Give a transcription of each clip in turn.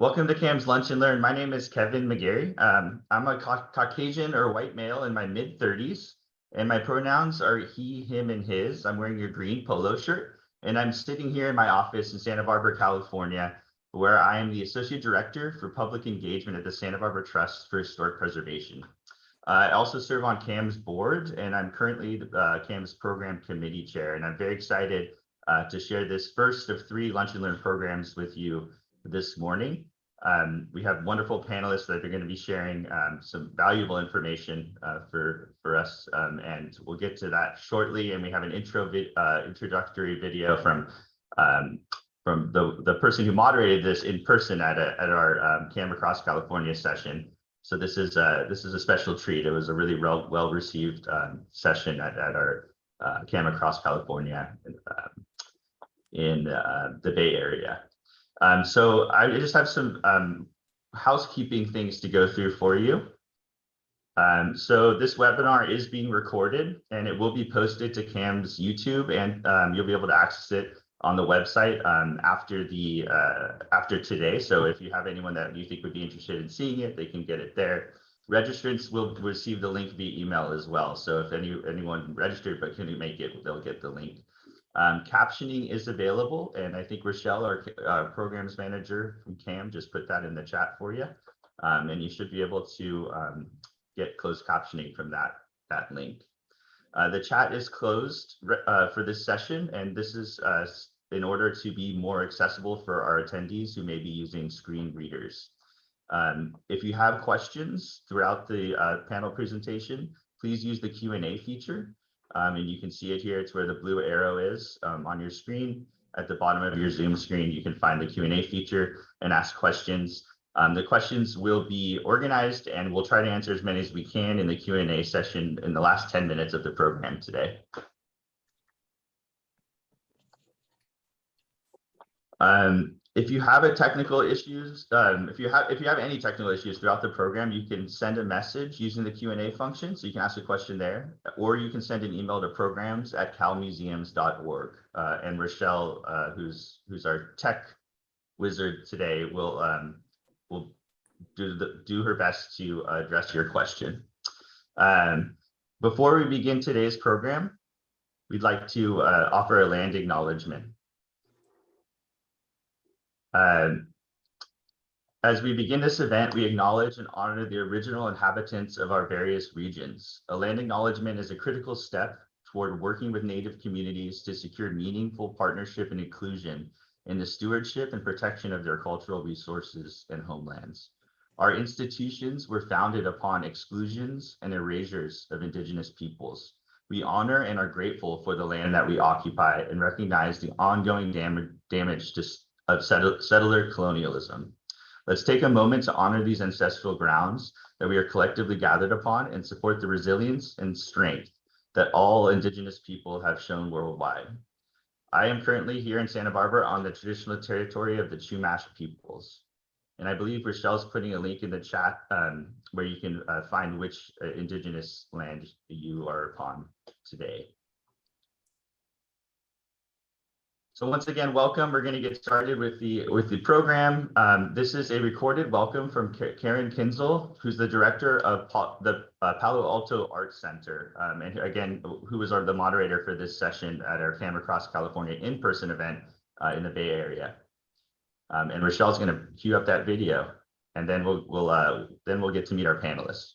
Welcome to CAM's Lunch and Learn. My name is Kevin McGarry. I'm a Caucasian or white male in my mid-30s, and my pronouns are he, him, and his. I'm wearing a green polo shirt, and I'm sitting here in my office in Santa Barbara, California, where I am the Associate Director for Public Engagement at the Santa Barbara Trust for Historic Preservation. I also serve on CAM's board, and I'm currently CAM's Program Committee Chair, and I'm very excited to share this first of 3 Lunch and Learn programs with you this morning. We have wonderful panelists that are going to be sharing some valuable information for us, and we'll get to that shortly. And we have an introductory video from the person who moderated this in person at our CAM Across California session. So this is a special treat. It was a really well received session at our CAM Across California in the Bay Area. So I just have some housekeeping things to go through for you. So this webinar is being recorded and it will be posted to CAM's YouTube, and you'll be able to access it on the website after today. So if you have anyone that you think would be interested in seeing it, they can get it there. Registrants will receive the link via email as well. So if anyone registered but couldn't make it, they'll get the link. Captioning is available, and I think Rochelle, our programs manager from CAM, just put that in the chat for you. And you should be able to get closed captioning from that link. The chat is closed for this session, and this is in order to be more accessible for our attendees who may be using screen readers. If you have questions throughout the panel presentation, please use the Q&A feature. And you can see it here. It's where the blue arrow is on your screen. At the bottom of your Zoom screen, you can find the Q&A feature and ask questions. The questions will be organized, and we'll try to answer as many as we can in the Q&A session in the last 10 minutes of the program today. If you have any technical issues throughout the program, you can send a message using the Q&A function, so you can ask a question there, or you can send an email to programs@calmuseums.org. And Rochelle, who's our tech wizard today, will do her best to address your question. Before we begin today's program, we'd like to offer a land acknowledgement. As we begin this event, we acknowledge and honor the original inhabitants of our various regions. A land acknowledgement is a critical step toward working with Native communities to secure meaningful partnership and inclusion in the stewardship and protection of their cultural resources and homelands. Our institutions were founded upon exclusions and erasures of Indigenous peoples. We honor and are grateful for the land that we occupy and recognize the ongoing damage of settler colonialism. Let's take a moment to honor these ancestral grounds that we are collectively gathered upon and support the resilience and strength that all Indigenous people have shown worldwide. I am currently here in Santa Barbara on the traditional territory of the Chumash peoples. And I believe Rochelle's putting a link in the chat where you can find which Indigenous land you are upon today. So once again, welcome. We're going to get started with the program. This is a recorded welcome from Karen Kienzle, who's the director of the Palo Alto Art Center, and again, who was the moderator for this session at our CAM Across California in-person event in the Bay Area. And Rochelle's going to cue up that video, and then we'll get to meet our panelists.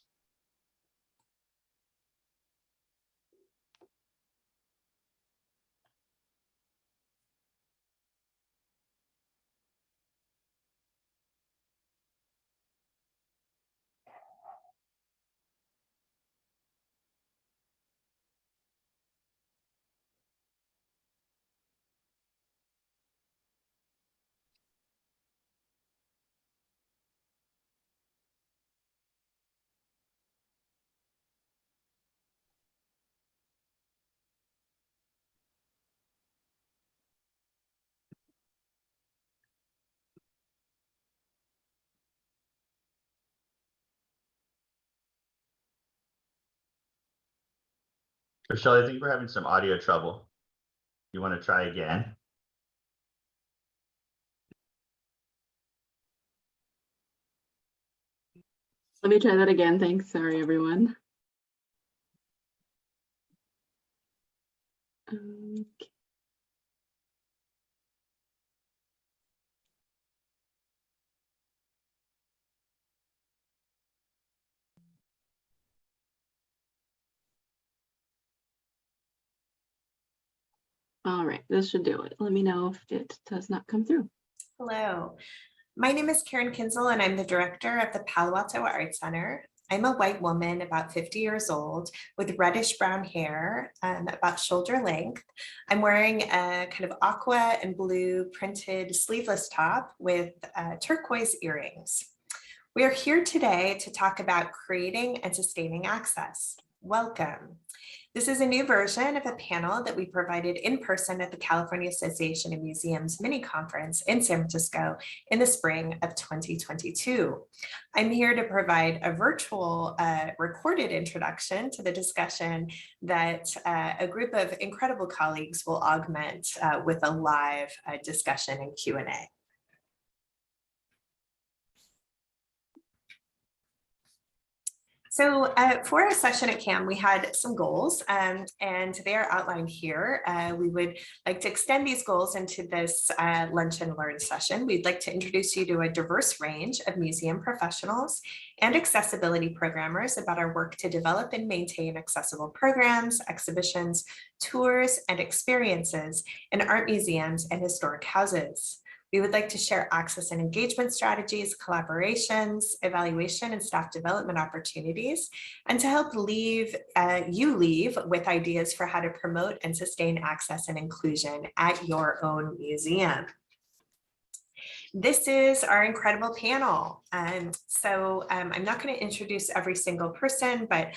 Rochelle, I think we're having some audio trouble. You want to try again? Let me try that again. Thanks. Sorry, everyone. Okay. All right, this should do it. Let me know if it does not come through. Hello, my name is Kienzle and I'm the director of the Palo Alto Art Center. I'm a white woman about 50 years old with reddish brown hair, about shoulder length. I'm wearing a kind of aqua and blue printed sleeveless top with turquoise earrings. We are here today to talk about creating and sustaining access. Welcome. This is a new version of a panel that we provided in person at the California Association of Museums mini conference in San Francisco in the spring of 2022. I'm here to provide a virtual recorded introduction to the discussion that a group of incredible colleagues will augment with a live discussion and Q&A. So for our session at CAM, we had some goals and they are outlined here. We would like to extend these goals into this lunch and learn session. We'd like to introduce you to a diverse range of museum professionals and accessibility programmers about our work to develop and maintain accessible programs, exhibitions, tours, and experiences in art museums and historic houses. We would like to share access and engagement strategies, collaborations, evaluation, and staff development opportunities, and to help you leave with ideas for how to promote and sustain access and inclusion at your own museum. This is our incredible panel. I'm not going to introduce every single person, but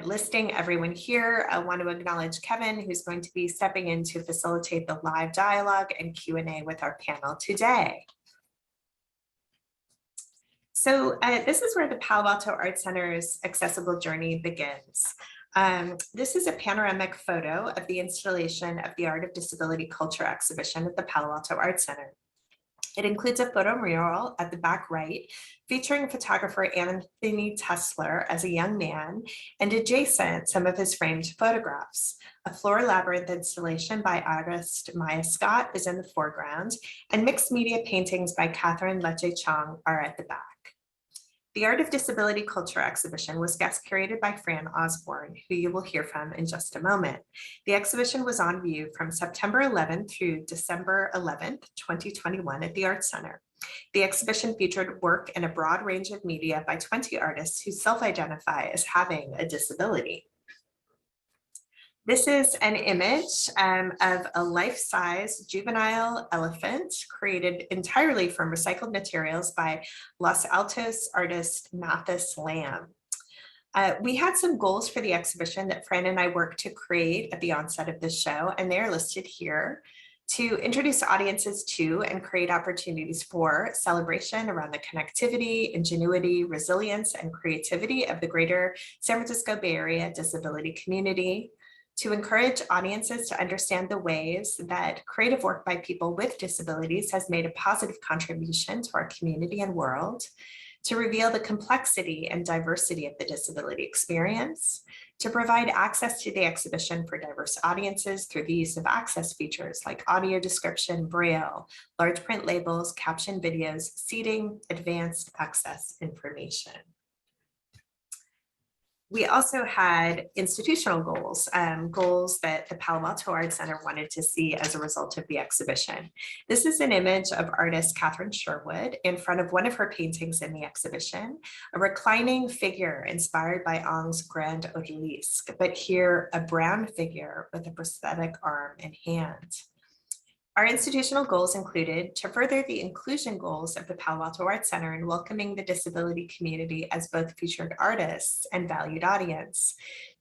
listing everyone here, I want to acknowledge Kevin, who's going to be stepping in to facilitate the live dialogue and Q&A with our panel today. So this is where the Palo Alto Art Center's accessible journey begins. This is a panoramic photo of the installation of the Art of Disability Culture exhibition at the Palo Alto Art Center. It includes a photo mural at the back right, featuring photographer Anthony Tesler as a young man, and adjacent, some of his framed photographs. A floor labyrinth installation by artist Maia is in the foreground, and mixed media paintings by Catherine Leche Chong are at the back. The Art of Disability Culture exhibition was guest curated by Fran, who you will hear from in just a moment. The exhibition was on view from September 11th through December 11th, 2021 at the Art Center. The exhibition featured work in a broad range of media by 20 artists who self-identify as having a disability. This is an image of a life-size juvenile elephant created entirely from recycled materials by Los Altos artist Mathis Lamb. We had some goals for the exhibition that Fran and I worked to create at the onset of this show, and they're listed here: to introduce audiences to and create opportunities for celebration around the connectivity, ingenuity, resilience, and creativity of the greater San Francisco Bay Area disability community, to encourage audiences to understand the ways that creative work by people with disabilities has made a positive contribution to our community and world, to reveal the complexity and diversity of the disability experience, to provide access to the exhibition for diverse audiences through the use of access features like audio description, braille, large print labels, caption videos, seating, advanced access information. We also had institutional goals, goals that the Palo Alto Art Center wanted to see as a result of the exhibition. This is an image of artist Catherine Sherwood in front of one of her paintings in the exhibition, a reclining figure inspired by Ang's Grand Odalisque, but here a brown figure with a prosthetic arm and hand. Our institutional goals included to further the inclusion goals of the Palo Alto Art Center in welcoming the disability community as both featured artists and valued audience,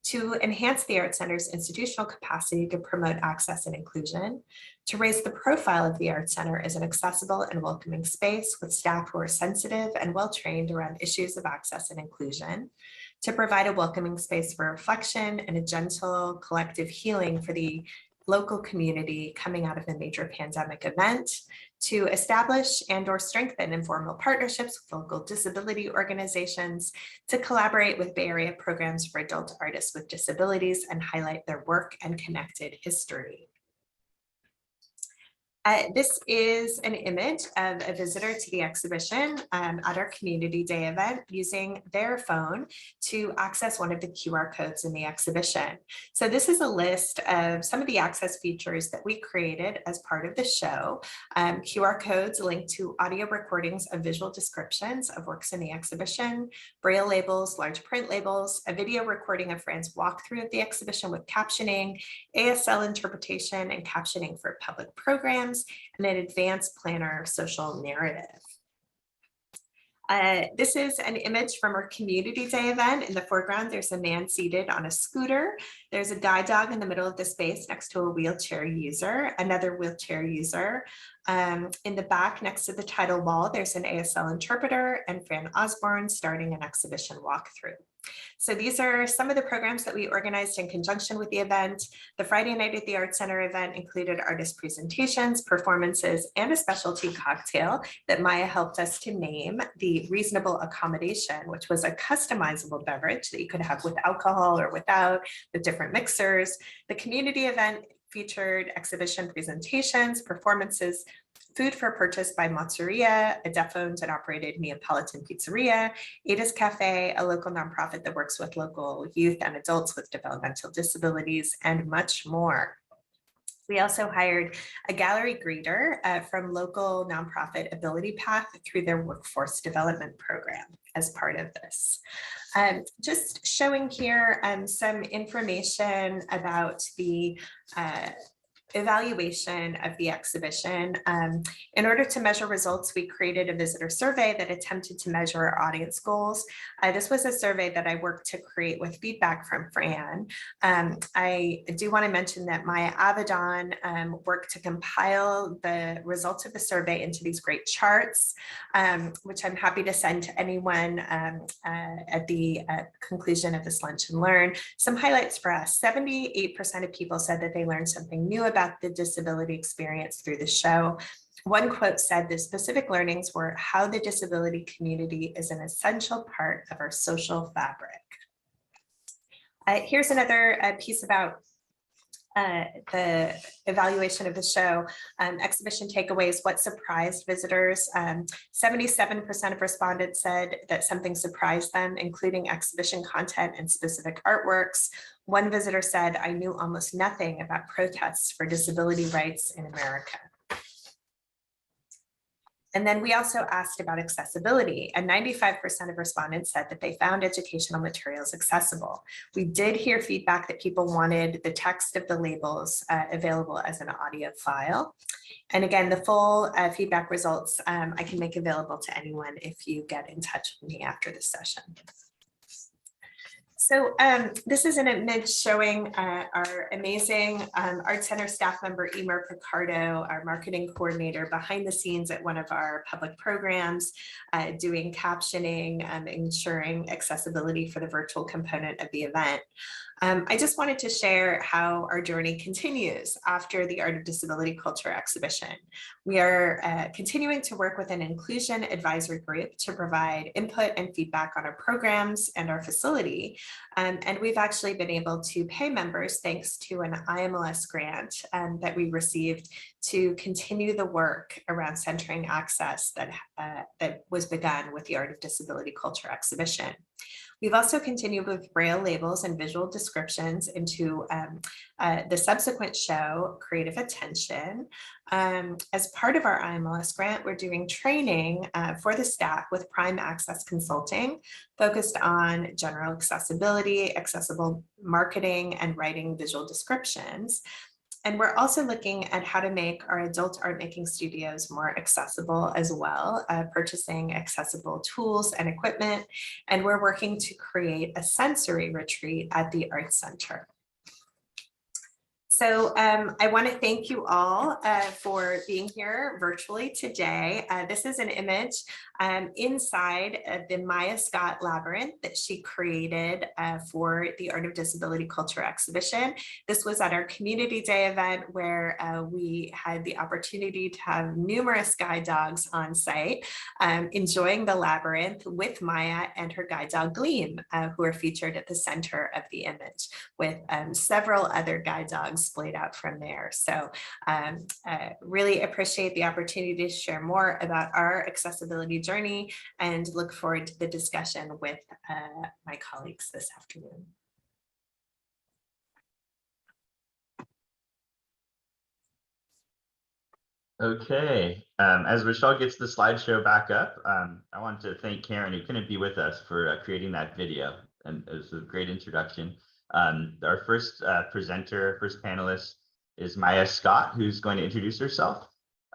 to enhance the Art Center's institutional capacity to promote access and inclusion, to raise the profile of the Art Center as an accessible and welcoming space with staff who are sensitive and well-trained around issues of access and inclusion, to provide a welcoming space for reflection and a gentle collective healing for the local community coming out of a major pandemic event, to establish and/or strengthen informal partnerships with local disability organizations, to collaborate with Bay Area programs for adult artists with disabilities and highlight their work and connected history. This is an image of a visitor to the exhibition at our Community Day event using their phone to access one of the QR codes in the exhibition. So this is a list of some of the access features that we created as part of the show. QR codes linked to audio recordings of visual descriptions of works in the exhibition, Braille labels, large print labels, a video recording of Fran's walkthrough of the exhibition with captioning, ASL interpretation and captioning for public programs, and an advanced planner social narrative. This is an image from our Community Day event. In the foreground, there's a man seated on a scooter. There's a guide dog in the middle of the space next to a wheelchair user, another wheelchair user. In the back, next to the title wall, there's an ASL interpreter and Fran Osborne starting an exhibition walkthrough. So these are some of the programs that we organized in conjunction with the event. The Friday Night at the Art Center event included artist presentations, performances, and a specialty cocktail that Maia helped us to name, the Reasonable Accommodation, which was a customizable beverage that you could have with alcohol or without, with different mixers. The community event featured exhibition presentations, performances, food for purchase by Mozzeria, a deaf-owned and operated Neapolitan pizzeria, Ada's Cafe, a local nonprofit that works with local youth and adults with developmental disabilities, and much more. We also hired a gallery greeter from local nonprofit Ability Path through their workforce development program as part of this. Just showing here some information about the evaluation of the exhibition. In order to measure results, we created a visitor survey that attempted to measure our audience goals. This was a survey that I worked to create with feedback from Fran. I do want to mention that Maia worked to compile the results of the survey into these great charts, which I'm happy to send to anyone at the conclusion of this Lunch and Learn. Some highlights for us: 78% of people said that they learned something new about the disability experience through the show. One quote said the specific learnings were how the disability community is an essential part of our social fabric. Here's another piece about the evaluation of the show. Exhibition takeaways: what surprised visitors? 77% of respondents said that something surprised them, including exhibition content and specific artworks. One visitor said, "I knew almost nothing about protests for disability rights in America." And then we also asked about accessibility, and 95% of respondents said that they found educational materials accessible. We did hear feedback that people wanted the text of the labels available as an audio file. And again, the full feedback results I can make available to anyone if you get in touch with me after this session. So this is an image showing our amazing Art Center staff member, Emer Picardo, our marketing coordinator, behind the scenes at one of our public programs, doing captioning, ensuring accessibility for the virtual component of the event. I just wanted to share how our journey continues after the Art of Disability Culture exhibition. We are continuing to work with an inclusion advisory group to provide input and feedback on our programs and our facility. And we've actually been able to pay members thanks to an IMLS grant that we received to continue the work around centering access that was begun with the Art of Disability Culture exhibition. We've also continued with Braille labels and visual descriptions into the subsequent show, Creative Attention. As part of our IMLS grant, we're doing training for the staff with Prime Access Consulting, focused on general accessibility, accessible marketing, and writing visual descriptions. And we're also looking at how to make our adult art making studios more accessible as well, purchasing accessible tools and equipment. And we're working to create a sensory retreat at the Art Center. So I want to thank you all for being here virtually today. This is an image inside the Maia Scott Labyrinth that she created for the Art of Disability Culture exhibition. This was at our Community Day event where we had the opportunity to have numerous guide dogs on site enjoying the labyrinth with Maia and her guide dog Gleam, who are featured at the center of the image, with several other guide dogs splayed out from there. So really appreciate the opportunity to share more about our accessibility journey and look forward to the discussion with my colleagues this afternoon. Okay, as Rochelle gets the slideshow back up, I want to thank Karen, who couldn't be with us, for creating that video, and it was a great introduction. Our first presenter, first panelist is Maia Scott, who's going to introduce herself.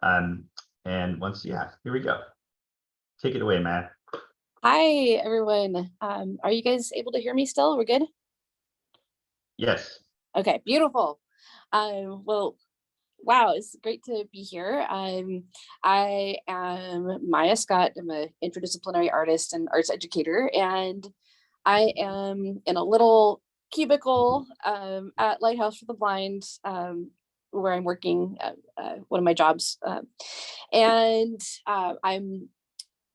And once, yeah, here we go. Take it away, Maia. Hi, everyone. Are you guys able to hear me still? We're good? Yes. Okay, beautiful. Well, wow, it's great to be here. I am Maia Scott. I'm an interdisciplinary artist and arts educator, and I am in a little cubicle at Lighthouse for the Blind, where I'm working one of my jobs. And I'm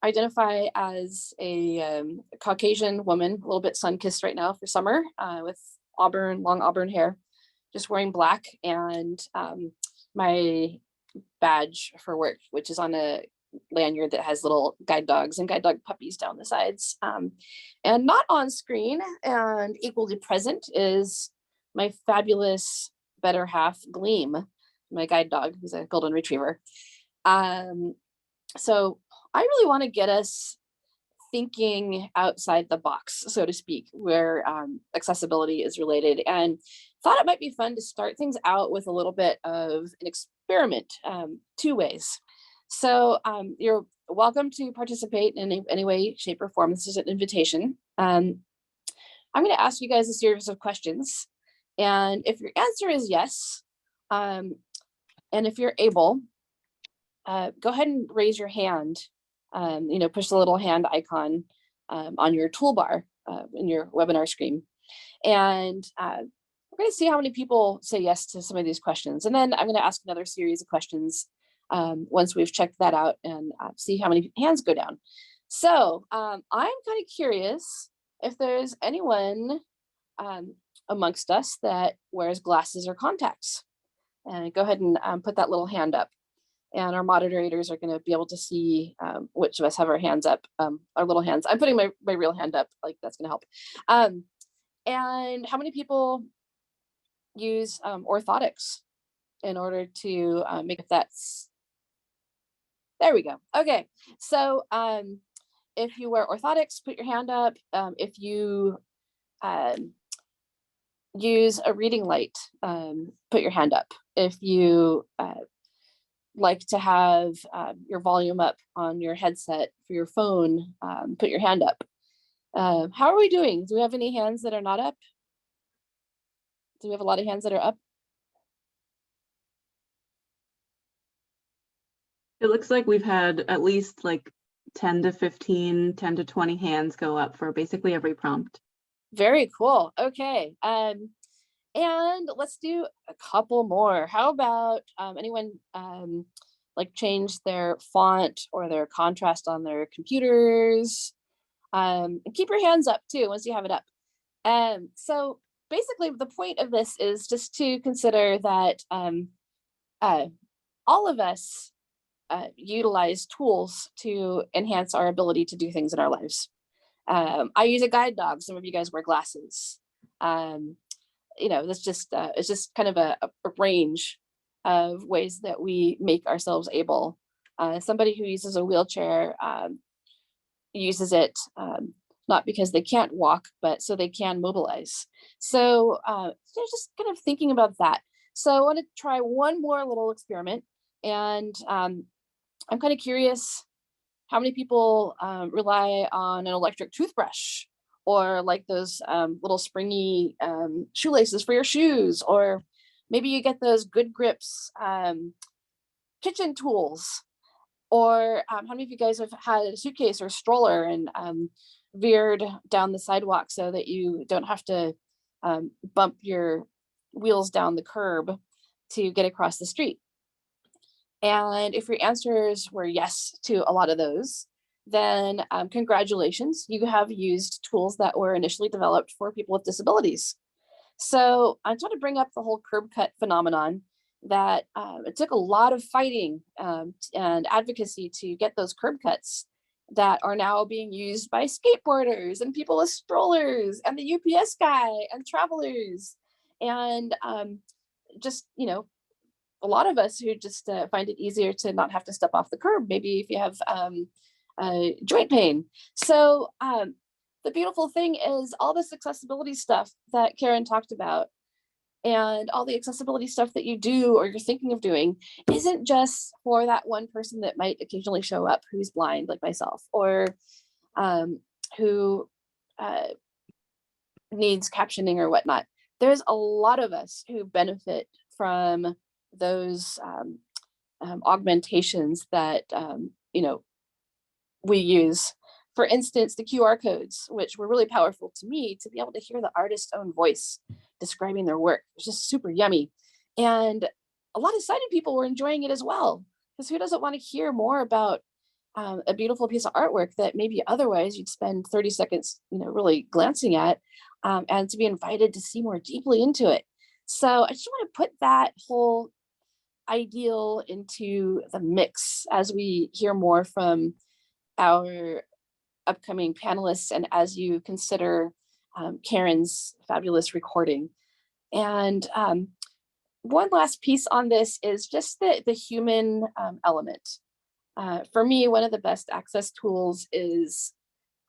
identify as a Caucasian woman, a little bit sun-kissed right now for summer, with long auburn hair, just wearing black, and my badge for work, which is on a lanyard that has little guide dogs and guide dog puppies down the sides. And not on screen and equally present is my fabulous better half, Gleam, my guide dog, who's a golden retriever. So I really want to get us thinking outside the box, so to speak, where accessibility is related, and thought it might be fun to start things out with a little bit of an experiment, two ways. So you're welcome to participate in any way, shape, or form. This is an invitation. I'm going to ask you guys a series of questions, and if your answer is yes, and if you're able, go ahead and raise your hand. Push the little hand icon on your toolbar in your webinar screen. And we're going to see how many people say yes to some of these questions. And then I'm going to ask another series of questions once we've checked that out, and see how many hands go down. So I'm kind of curious if there's anyone amongst us that wears glasses or contacts. And go ahead and put that little hand up. And our moderators are going to be able to see which of us have our hands up, our little hands. I'm putting my real hand up, like that's going to help. And how many people use orthotics in order to make that's, there we go. Okay, so if you wear orthotics, put your hand up. If you use a reading light, put your hand up. If you like to have your volume up on your headset for your phone, put your hand up. How are we doing? Do we have any hands that are not up? Do we have a lot of hands that are up? It looks like we've had at least like 10 to 15, 10 to 20 hands go up for basically every prompt. Very cool. Okay. And let's do a couple more. How about anyone like change their font or their contrast on their computers? And keep your hands up too once you have it up. So basically the point of this is just to consider that all of us utilize tools to enhance our ability to do things in our lives. I use a guide dog. Some of you guys wear glasses. That's just it's just kind of a range of ways that we make ourselves able. Somebody who uses a wheelchair uses it not because they can't walk, but so they can mobilize. So just kind of thinking about that. So I want to try one more little experiment, and I'm kind of curious how many people rely on an electric toothbrush, or like those little springy shoelaces for your shoes, or maybe you get those good grips kitchen tools. Or how many of you guys have had a suitcase or a stroller and veered down the sidewalk so that you don't have to bump your wheels down the curb to get across the street? And if your answers were yes to a lot of those, then congratulations, you have used tools that were initially developed for people with disabilities. So I just want to bring up the whole curb cut phenomenon that it took a lot of fighting and advocacy to get those curb cuts that are now being used by skateboarders and people with strollers and the UPS guy and travelers and just, you know, a lot of us who just find it easier to not have to step off the curb, maybe if you have joint pain. So the beautiful thing is all this accessibility stuff that Karen talked about and all the accessibility stuff that you do or you're thinking of doing isn't just for that one person that might occasionally show up who's blind like myself or who needs captioning or whatnot. There's a lot of us who benefit from those augmentations that you know, we use. For instance, the QR codes, which were really powerful to me to be able to hear the artist's own voice describing their work. It was just super yummy. And a lot of sighted people were enjoying it as well. Because who doesn't want to hear more about a beautiful piece of artwork that maybe otherwise you'd spend 30 seconds, you know, really glancing at, and to be invited to see more deeply into it. So I just want to put that whole ideal into the mix as we hear more from our upcoming panelists and as you consider Karen's fabulous recording. And one last piece on this is just the human element. For me, one of the best access tools is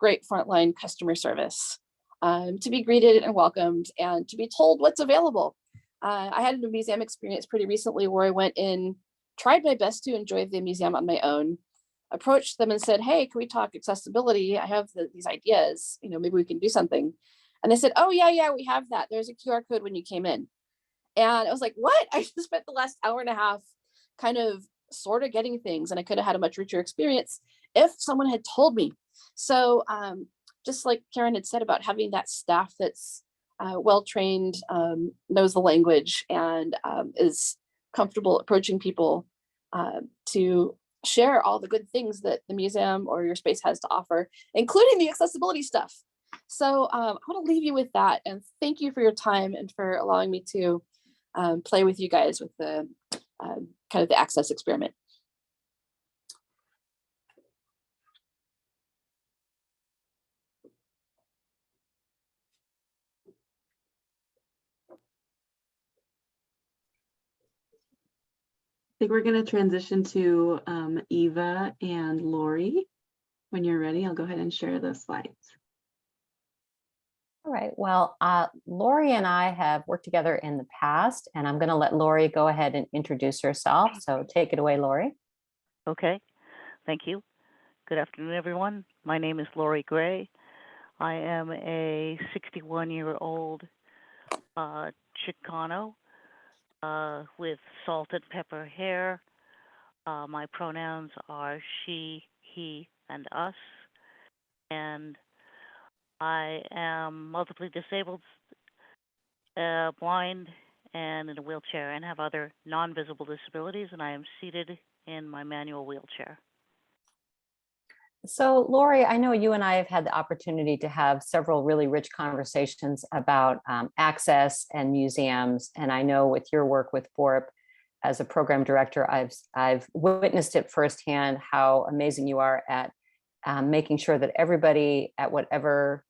great frontline customer service. To be greeted and welcomed and to be told what's available. I had a museum experience pretty recently where I went in, tried my best to enjoy the museum on my own, approached them and said, hey, can we talk accessibility? I have these ideas, you know, maybe we can do something. And they said, oh yeah, we have that. There's a QR code when you came in. And I was like, what? I just spent the last hour and a half kind of sort of getting things and I could have had a much richer experience if someone had told me. So just like Karen had said about having that staff that's well-trained, knows the language and is comfortable approaching people to share all the good things that the museum or your space has to offer, including the accessibility stuff. So I want to leave you with that and thank you for your time and for allowing me to play with you guys with the kind of the access experiment. I think we're going to transition to Eva and Lori. When you're ready, I'll go ahead and share the slides. All right, well, Lori and I have worked together in the past, and I'm going to let Lori go ahead and introduce herself. So take it away, Lori. Okay, thank you. Good afternoon, everyone. My name is Lori Gray. I am a 61-year-old Chicano with salt and pepper hair. My pronouns are she, he, and us. And I am multiply disabled, blind, and in a wheelchair, and have other non-visible disabilities, and I am seated in my manual wheelchair. So Lori, I know you and I have had the opportunity to have several really rich conversations about access and museums. And I know with your work with BORP as a program director, I've witnessed it firsthand how amazing you are at making sure that everybody at whatever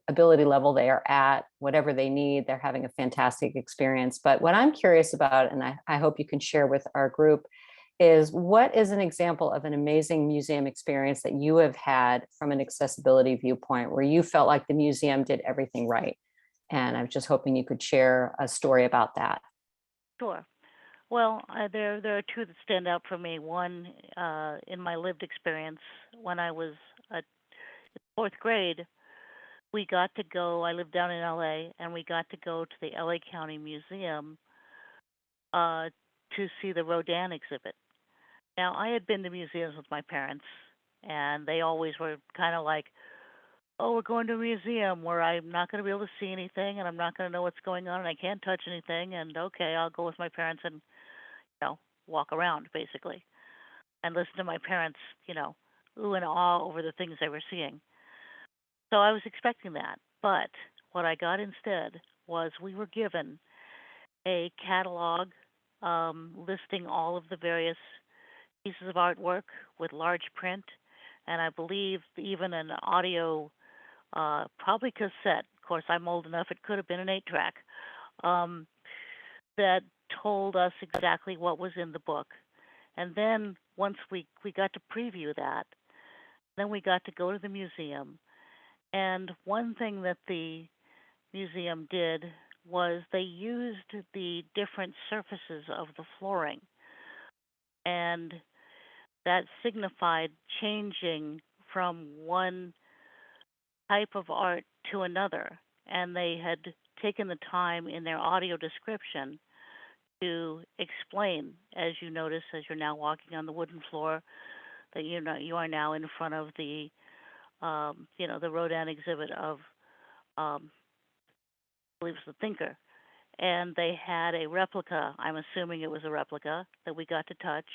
ability level they are at, whatever they need, they're having a fantastic experience. But what I'm curious about, and I hope you can share with our group, is what is an example of an amazing museum experience that you have had from an accessibility viewpoint where you felt like the museum did everything right? And I'm just hoping you could share a story about that. Sure. Well, there are two that stand out for me. One, in my lived experience, when I was in fourth grade, we got to go, I lived down in LA, and we got to go to the LA County Museum to see the Rodin exhibit. Now, I had been to museums with my parents, and they always were kind of like, oh, we're going to a museum where I'm not going to be able to see anything and I'm not going to know what's going on and I can't touch anything. And okay, I'll go with my parents and, walk around basically and listen to my parents, ooh and awe over the things they were seeing. So I was expecting that. But what I got instead was we were given a catalog listing all of the various pieces of artwork with large print, and I believe even an audio, probably cassette. Of course, I'm old enough; it could have been an 8-track that told us exactly what was in the book. And then once we got to preview that, then we got to go to the museum. And one thing that the museum did was they used the different surfaces of the flooring, and that signified changing from one type of art to another. And they had taken the time in their audio description to explain, as you notice, as you're now walking on the wooden floor, that you are now in front of the the Rodin exhibit of I believe it's the Thinker, and they had a replica. I'm assuming it was a replica that we got to touch,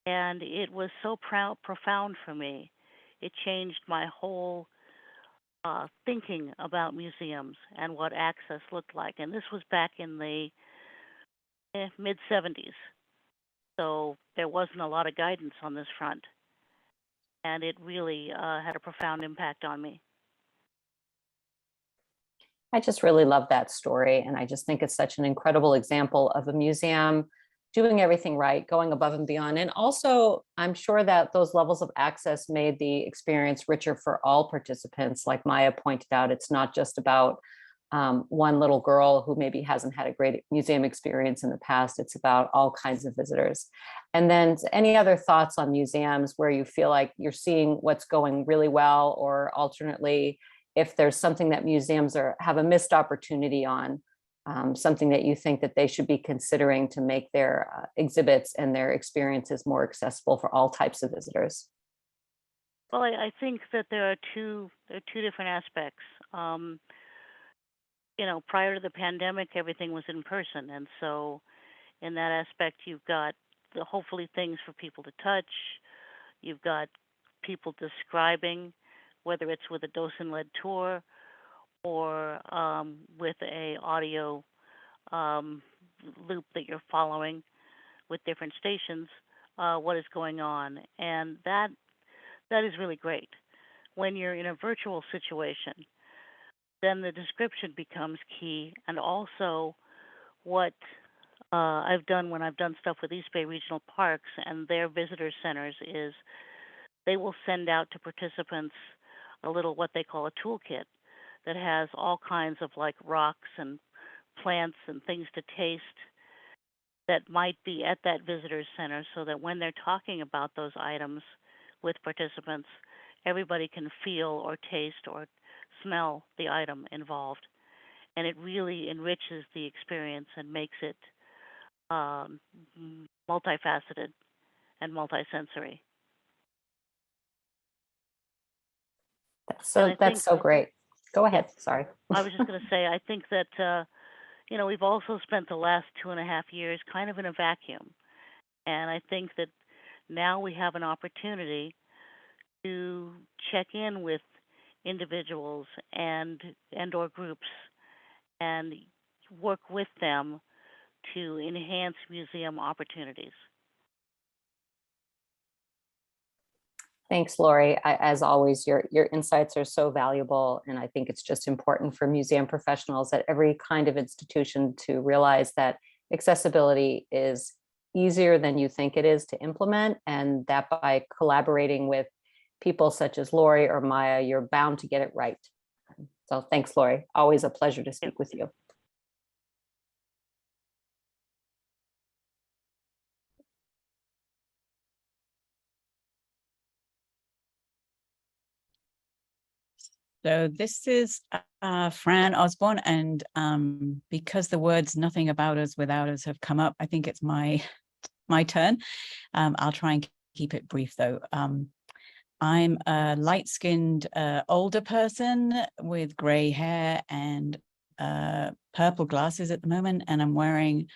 and it was so profound for me. It changed my whole thinking about museums and what access looked like. And this was back in the mid 70s. So there wasn't a lot of guidance on this front. And it really had a profound impact on me. I just really love that story. And I just think it's such an incredible example of a museum doing everything right, going above and beyond. And also, I'm sure that those levels of access made the experience richer for all participants. Like Maia pointed out, it's not just about one little girl who maybe hasn't had a great museum experience in the past. It's about all kinds of visitors. And then any other thoughts on museums where you feel like you're seeing what's going really well, or alternately, if there's something that museums have a missed opportunity on, something that you think that they should be considering to make their exhibits and their experiences more accessible for all types of visitors? Well, I think that there are two different aspects. Prior to the pandemic, everything was in person, and so in that aspect, you've got hopefully things for people to touch. You've got people describing, whether it's with a docent-led tour or with a audio loop that you're following with different stations, what is going on, and that is really great. When you're in a virtual situation, then the description becomes key, and also what I've done when I've done stuff with East Bay Regional Parks and their visitor centers is they will send out to participants a little what they call a toolkit that has all kinds of like rocks and plants and things to taste that might be at that visitor center, so that when they're talking about those items with participants, everybody can feel or taste or smell the item involved. And it really enriches the experience and makes it multifaceted and multisensory. That's so great. Go ahead. Sorry. I was just going to say, I think that, we've also spent the last 2.5 years kind of in a vacuum. And I think that now we have an opportunity to check in with individuals and or groups and work with them to enhance museum opportunities. Thanks, Lori. As always, your insights are so valuable. And I think it's just important for museum professionals at every kind of institution to realize that accessibility is easier than you think it is to implement, and that by collaborating with people such as Lori or Maia, you're bound to get it right. So thanks, Lori. Always a pleasure to speak with you. So this is Fran Osborne, and because the words "nothing about us without us" have come up, I think it's my turn. I'll try and keep it brief, though. I'm a light-skinned older person with gray hair and purple glasses at the moment, and I'm wearing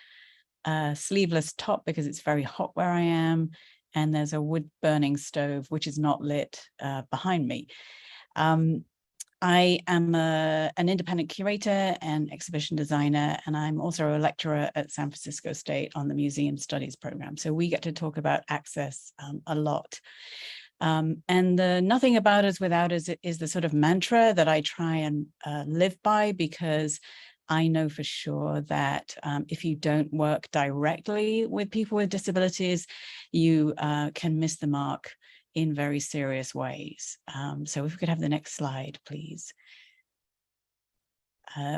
a sleeveless top because it's very hot where I am, and there's a wood-burning stove which is not lit behind me. I am an independent curator and exhibition designer, and I'm also a lecturer at San Francisco State on the Museum Studies program. So we get to talk about access a lot. And the "nothing about us without us" is the sort of mantra that I try and live by, because I know for sure that if you don't work directly with people with disabilities, you can miss the mark in very serious ways. So if we could have the next slide, please.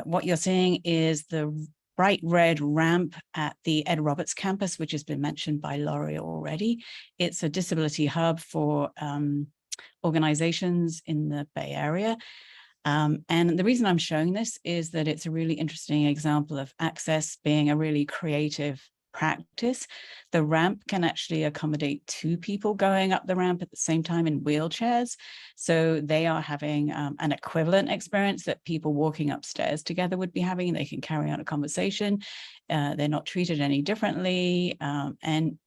What you're seeing is the bright red ramp at the Ed Roberts campus, which has been mentioned by Laurie already. It's a disability hub for organizations in the Bay Area. And the reason I'm showing this is that it's a really interesting example of access being a really creative practice. The ramp can actually accommodate 2 people going up the ramp at the same time in wheelchairs. So they are having an equivalent experience that people walking upstairs together would be having. They can carry on a conversation. They're not treated any differently. And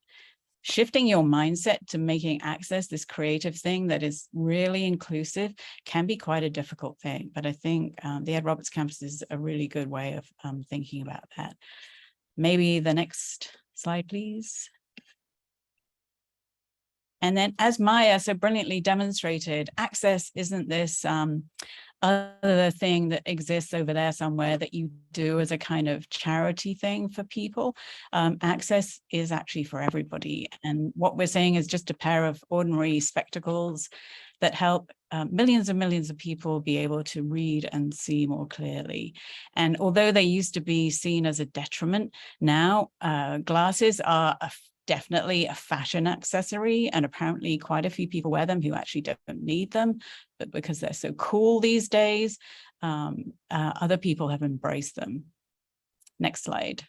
shifting your mindset to making access this creative thing that is really inclusive can be quite a difficult thing. But I think the Ed Roberts campus is a really good way of thinking about that. Maybe the next slide, please. And then, as Maia so brilliantly demonstrated, access isn't this other thing that exists over there somewhere that you do as a kind of charity thing for people. Access is actually for everybody. And what we're saying is just a pair of ordinary spectacles that help millions and millions of people be able to read and see more clearly. And although they used to be seen as a detriment, now glasses are definitely a fashion accessory, and apparently quite a few people wear them who actually don't need them, but because they're so cool these days, other people have embraced them. Next slide.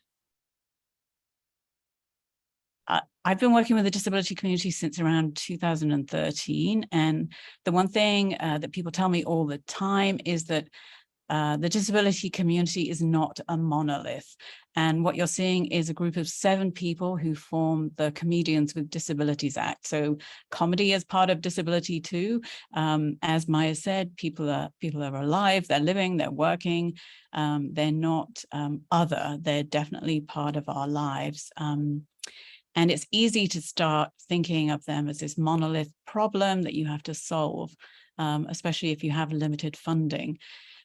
I've been working with the disability community since around 2013, and the one thing that people tell me all the time is that the disability community is not a monolith. And what you're seeing is a group of 7 people who form the Comedians with Disabilities Act. So comedy is part of disability too. As Maia said, people are alive, they're living, they're working. They're not other, they're definitely part of our lives. And it's easy to start thinking of them as this monolith problem that you have to solve, especially if you have limited funding.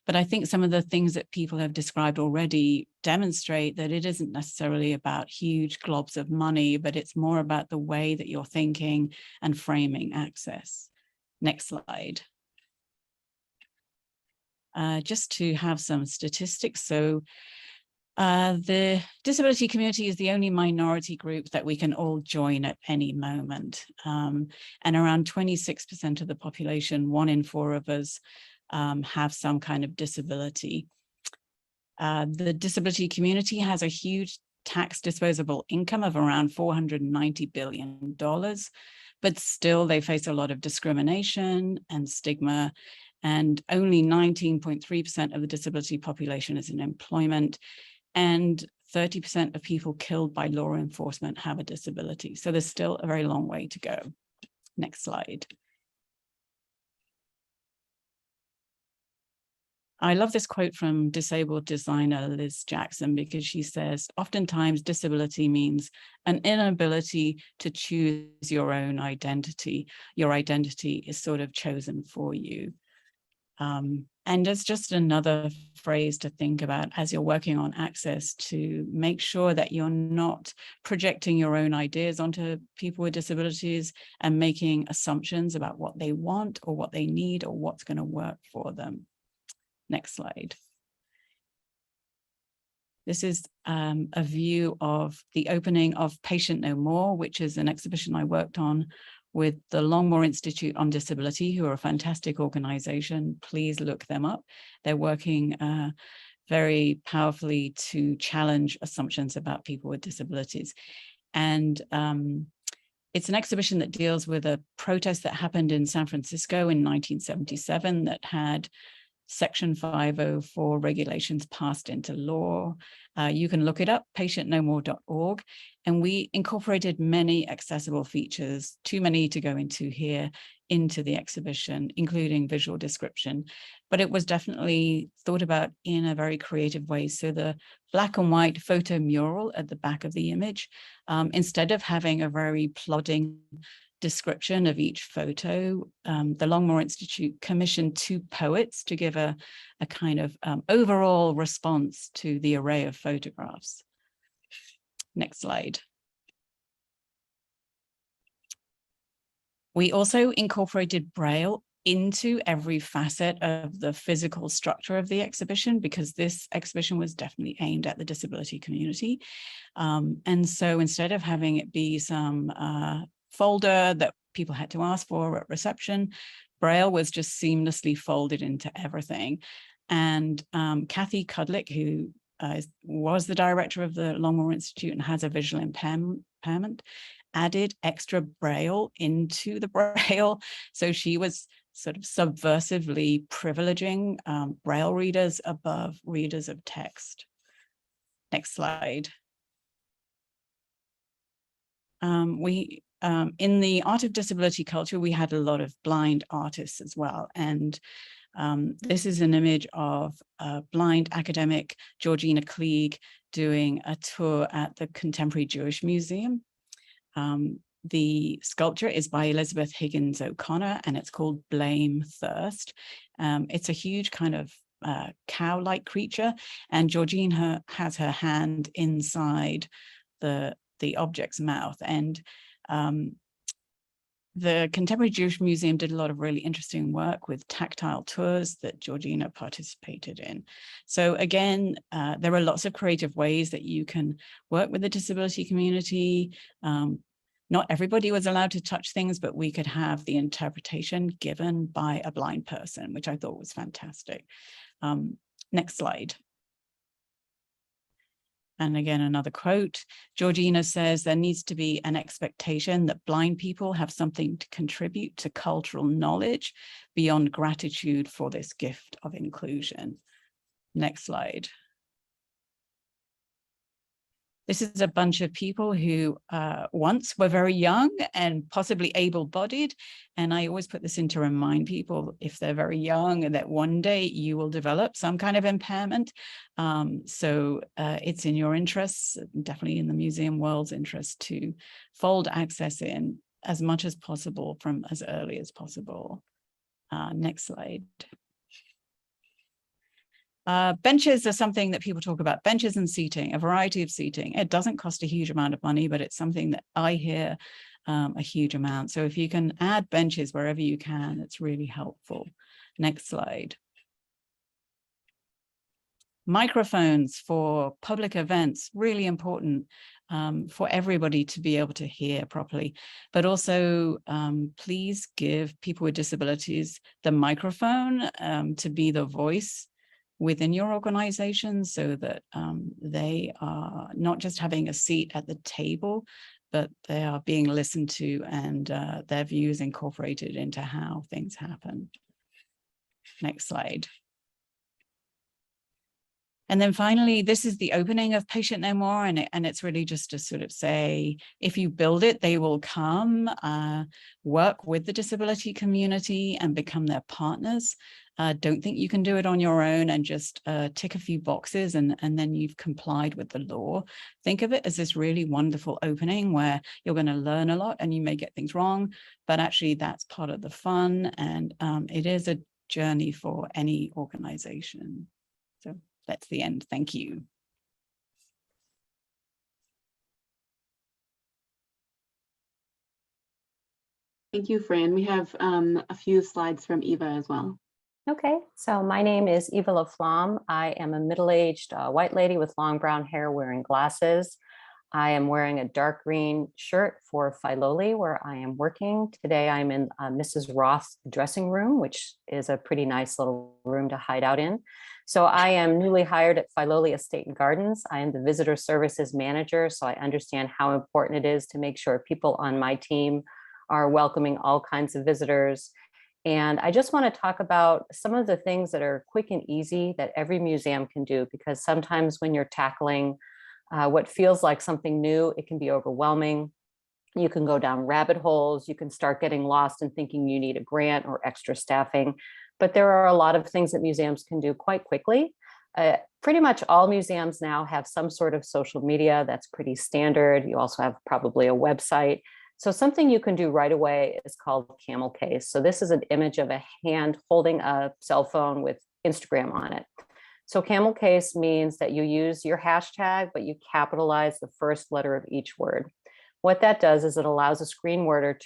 But I think some of the things that people have described already demonstrate that it isn't necessarily about huge globs of money, but it's more about the way that you're thinking and framing access. Next slide. Just to have some statistics. So the disability community is the only minority group that we can all join at any moment. And around 26% of the population, 1 in 4 of us, have some kind of disability. The disability community has a huge tax disposable income of around $490 billion, but still they face a lot of discrimination and stigma, and only 19.3% of the disability population is in employment, and 30% of people killed by law enforcement have a disability. So there's still a very long way to go. Next slide. I love this quote from disabled designer Liz Jackson, because she says, oftentimes disability means an inability to choose your own identity. Your identity is sort of chosen for you. And it's just another phrase to think about as you're working on access, to make sure that you're not projecting your own ideas onto people with disabilities and making assumptions about what they want or what they need or what's going to work for them. Next slide. This is a view of the opening of Patient No More, which is an exhibition I worked on with the Longmore Institute on Disability, who are a fantastic organization. Please look them up. They're working very powerfully to challenge assumptions about people with disabilities. And it's an exhibition that deals with a protest that happened in San Francisco in 1977 that had Section 504 regulations passed into law. You can look it up, patientnomore.org. And we incorporated many accessible features, too many to go into here, into the exhibition, including visual description. But it was definitely thought about in a very creative way. So the black and white photo mural at the back of the image, instead of having a very plodding description of each photo, the Longmore Institute commissioned 2 poets to give a kind of overall response to the array of photographs. Next slide. We also incorporated Braille into every facet of the physical structure of the exhibition, because this exhibition was definitely aimed at the disability community. And so instead of having it be some folder that people had to ask for at reception, Braille was just seamlessly folded into everything. And Kathy Kudlick, who was the director of the Longmore Institute and has a visual impairment, added extra Braille into the Braille. So she was sort of subversively privileging Braille readers above readers of text. Next slide. In the art of disability culture, we had a lot of blind artists as well. And this is an image of a blind academic, Georgina Klieg, doing a tour at the Contemporary Jewish Museum. The sculpture is by Elizabeth Higgins O'Connor, and it's called Blame Thirst. It's a huge kind of cow-like creature, and Georgina has her hand inside the object's mouth. And the Contemporary Jewish Museum did a lot of really interesting work with tactile tours that Georgina participated in. So again, there are lots of creative ways that you can work with the disability community. Not everybody was allowed to touch things, but we could have the interpretation given by a blind person, which I thought was fantastic. Next slide. And again, another quote, Georgina says, there needs to be an expectation that blind people have something to contribute to cultural knowledge beyond gratitude for this gift of inclusion. Next slide. This is a bunch of people who once were very young and possibly able-bodied. And I always put this in to remind people, if they're very young, that one day you will develop some kind of impairment. So it's in your interests, definitely in the museum world's interest, to fold access in as much as possible from as early as possible. Next slide. Benches are something that people talk about, benches and seating, a variety of seating. It doesn't cost a huge amount of money, but it's something that I hear a huge amount. So if you can add benches wherever you can, it's really helpful. Next slide. Microphones for public events, really important for everybody to be able to hear properly. But also, please give people with disabilities the microphone to be the voice within your organization, so that they are not just having a seat at the table, but they are being listened to and their views incorporated into how things happen. Next slide. And then finally, this is the opening of Patient No More, and it's really just to sort of say, if you build it, they will come, work with the disability community and become their partners. Don't think you can do it on your own and just tick a few boxes and then you've complied with the law. Think of it as this really wonderful opening where you're going to learn a lot and you may get things wrong, but actually that's part of the fun, and it is a journey for any organization. So that's the end. Thank you. Thank you, Fran. We have a few slides from Eva as well. Okay, so my name is Eva Laflamme. I am a middle-aged white lady with long brown hair wearing glasses. I am wearing a dark green shirt for Filoli, where I am working. Today I'm in Mrs. Roth's dressing room, which is a pretty nice little room to hide out in. So I am newly hired at Filoli Estate and Gardens. I am the visitor services manager, so I understand how important it is to make sure people on my team are welcoming all kinds of visitors. And I just want to talk about some of the things that are quick and easy that every museum can do, because sometimes when you're tackling what feels like something new, it can be overwhelming. You can go down rabbit holes. You can start getting lost and thinking you need a grant or extra staffing. But there are a lot of things that museums can do quite quickly. Pretty much all museums now have some sort of social media. That's pretty standard. You also have probably a website. So something you can do right away is called camel case. So this is an image of a hand holding a cell phone with Instagram on it. So camel case means that you use your hashtag, but you capitalize the first letter of each word. What that does is it allows a screen reader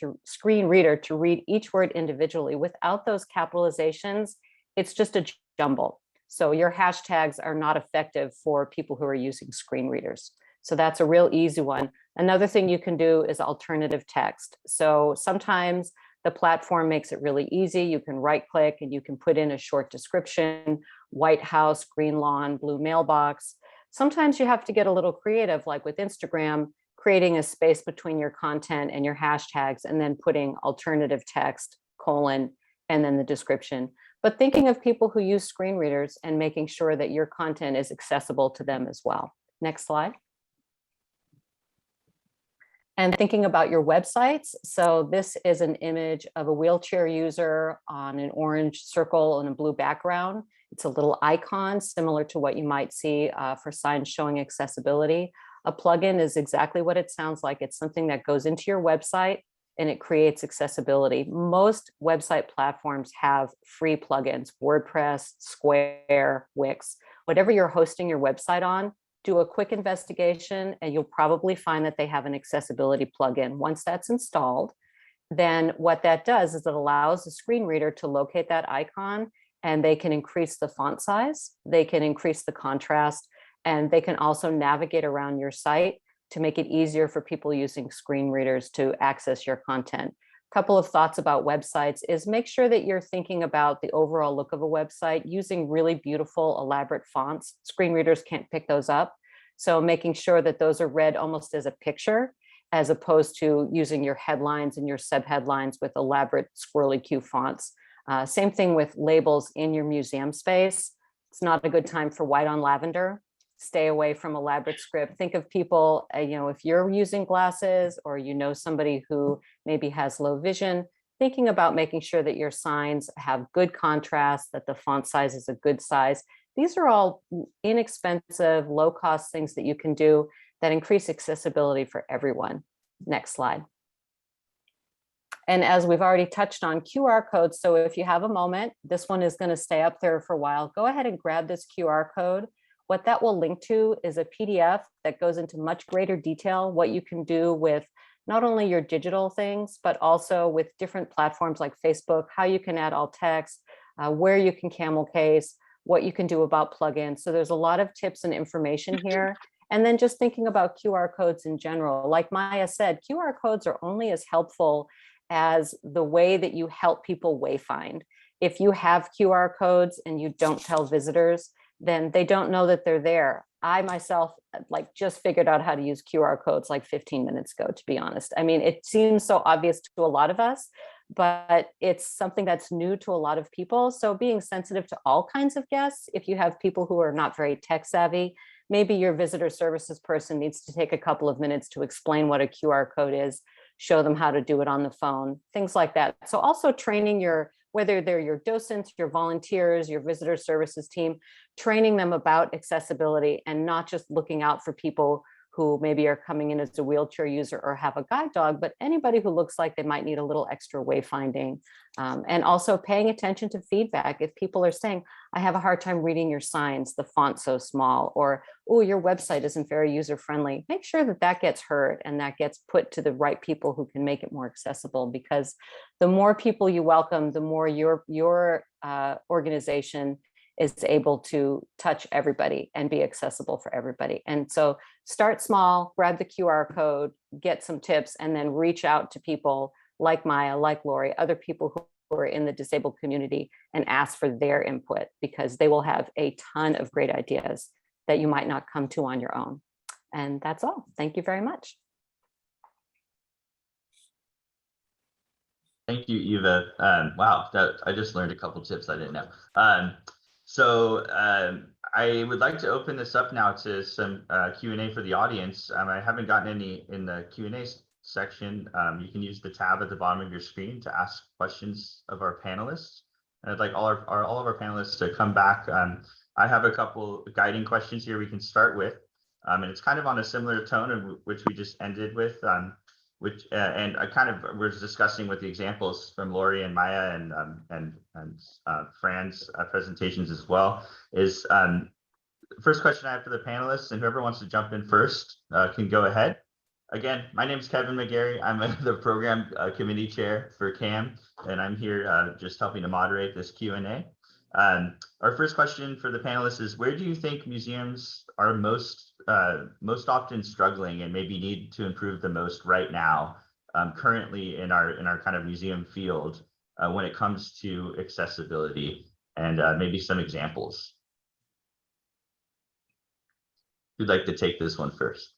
to read each word individually without those capitalizations. It's just a jumble. So your hashtags are not effective for people who are using screen readers. So that's a real easy one. Another thing you can do is alternative text. So sometimes the platform makes it really easy. You can right click and you can put in a short description: White House, green lawn, blue mailbox. Sometimes you have to get a little creative, like with Instagram, creating a space between your content and your hashtags, and then putting alternative text, colon, and then the description. But thinking of people who use screen readers and making sure that your content is accessible to them as well. Next slide. And thinking about your websites. So this is an image of a wheelchair user on an orange circle and a blue background. It's a little icon similar to what you might see for signs showing accessibility. A plugin is exactly what it sounds like. It's something that goes into your website and it creates accessibility. Most website platforms have free plugins: WordPress, Square, Wix. Whatever you're hosting your website on, do a quick investigation and you'll probably find that they have an accessibility plugin. Once that's installed, then what that does is it allows the screen reader to locate that icon, and they can increase the font size, they can increase the contrast, and they can also navigate around your site to make it easier for people using screen readers to access your content. A couple of thoughts about websites is make sure that you're thinking about the overall look of a website using really beautiful, elaborate fonts. Screen readers can't pick those up. So making sure that those are read almost as a picture, as opposed to using your headlines and your subheadlines with elaborate squirrely Q fonts. Same thing with labels in your museum space. It's not a good time for white on lavender. Stay away from elaborate script. Think of people, if you're using glasses or somebody who maybe has low vision, thinking about making sure that your signs have good contrast, that the font size is a good size. These are all inexpensive, low-cost things that you can do that increase accessibility for everyone. Next slide. And as we've already touched on, QR codes. So if you have a moment, this one is going to stay up there for a while. Go ahead and grab this QR code. What that will link to is a PDF that goes into much greater detail what you can do with not only your digital things, but also with different platforms like Facebook, how you can add alt text, where you can camel case, what you can do about plugins. So there's a lot of tips and information here. And then just thinking about QR codes in general. Like Maia said, QR codes are only as helpful as the way that you help people wayfind. If you have QR codes and you don't tell visitors, then they don't know that they're there. I myself just figured out how to use QR codes like 15 minutes ago, to be honest. I mean, it seems so obvious to a lot of us, but it's something that's new to a lot of people. So being sensitive to all kinds of guests, if you have people who are not very tech savvy, maybe your visitor services person needs to take a couple of minutes to explain what a QR code is, show them how to do it on the phone, things like that. So also training whether they're your docents, your volunteers, your visitor services team, training them about accessibility and not just looking out for people who maybe are coming in as a wheelchair user or have a guide dog, but anybody who looks like they might need a little extra wayfinding. And also paying attention to feedback. If people are saying, I have a hard time reading your signs, the font's so small, or, oh, your website isn't very user-friendly, make sure that that gets heard and that gets put to the right people who can make it more accessible, because the more people you welcome, the more your organization is able to touch everybody and be accessible for everybody. And so start small, grab the QR code, get some tips, and then reach out to people like Maia, like Lori, other people who are in the disabled community, and ask for their input, because they will have a ton of great ideas that you might not come to on your own. And that's all. Thank you very much. Thank you, Eva. Wow, I just learned a couple tips I didn't know. I would like to open this up now to some Q&A for the audience. I haven't gotten any in the Q&A section. You can use the tab at the bottom of your screen to ask questions of our panelists. And I'd like all of our panelists to come back. I have a couple guiding questions here we can start with. And it's kind of on a similar tone of which we just ended with. And I kind of was discussing with the examples from Lori and Maia and Fran's presentations as well. Is first question I have for the panelists, and whoever wants to jump in first can go ahead. Again, my name is Kevin McGarry. I'm the program committee chair for CAM, and I'm here just helping to moderate this Q&A. Our first question for the panelists is: where do you think museums are most often struggling and maybe need to improve the most right now, currently in our kind of museum field, when it comes to accessibility, and maybe some examples? Who'd like to take this one first?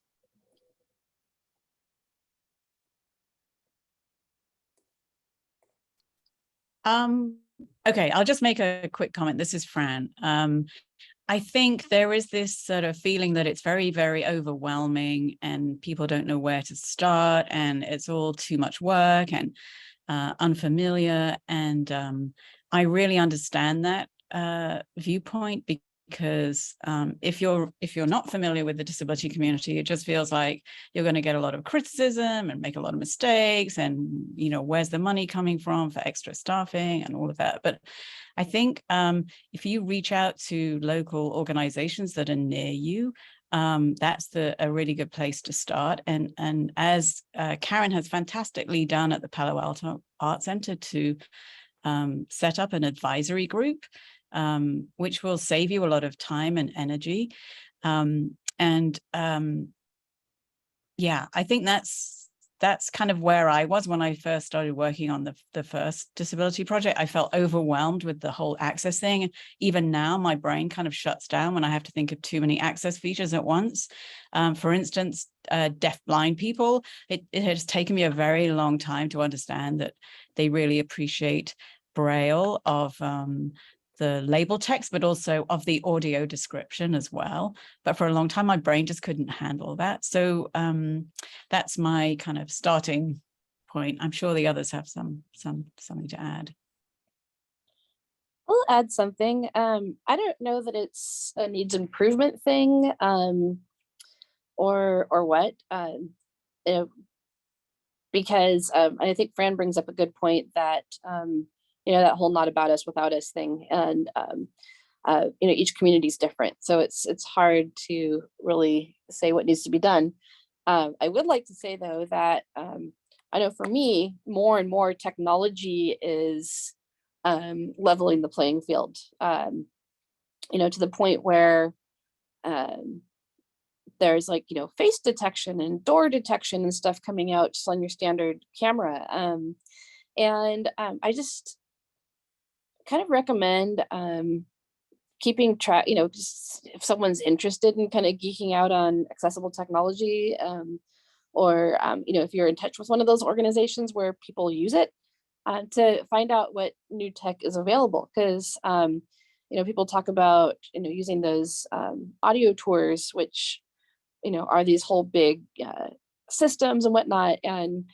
Okay, I'll just make a quick comment. This is Fran. I think there is this sort of feeling that it's very, very overwhelming and people don't know where to start, and it's all too much work and unfamiliar. And I really understand that viewpoint, because if you're not familiar with the disability community, it just feels like you're going to get a lot of criticism and make a lot of mistakes, and where's the money coming from for extra staffing and all of that. But I think if you reach out to local organizations that are near you, that's a really good place to start. And as Karen has fantastically done at the Palo Alto Art Center to set up an advisory group, which will save you a lot of time and energy. Yeah, I think that's kind of where I was when I first started working on the first disability project. I felt overwhelmed with the whole access thing. Even now, my brain kind of shuts down when I have to think of too many access features at once. For instance, deaf-blind people, it has taken me a very long time to understand that they really appreciate Braille of the label text, but also of the audio description as well. But for a long time, my brain just couldn't handle that. So that's my kind of starting point. I'm sure the others have something to add. I'll add something. I don't know that it's a needs improvement thing, or what, because I think Fran brings up a good point that that whole not about us, without us thing. And, each community is different. So it's hard to really say what needs to be done. I would like to say, though, that I know for me, more and more technology is leveling the playing field, to the point where there's face detection and door detection and stuff coming out just on your standard camera. And I just kind of recommend keeping track, just if someone's interested in kind of geeking out on accessible technology, or if you're in touch with one of those organizations where people use it, to find out what new tech is available. Because people talk about using those audio tours, which are these whole big systems and whatnot. And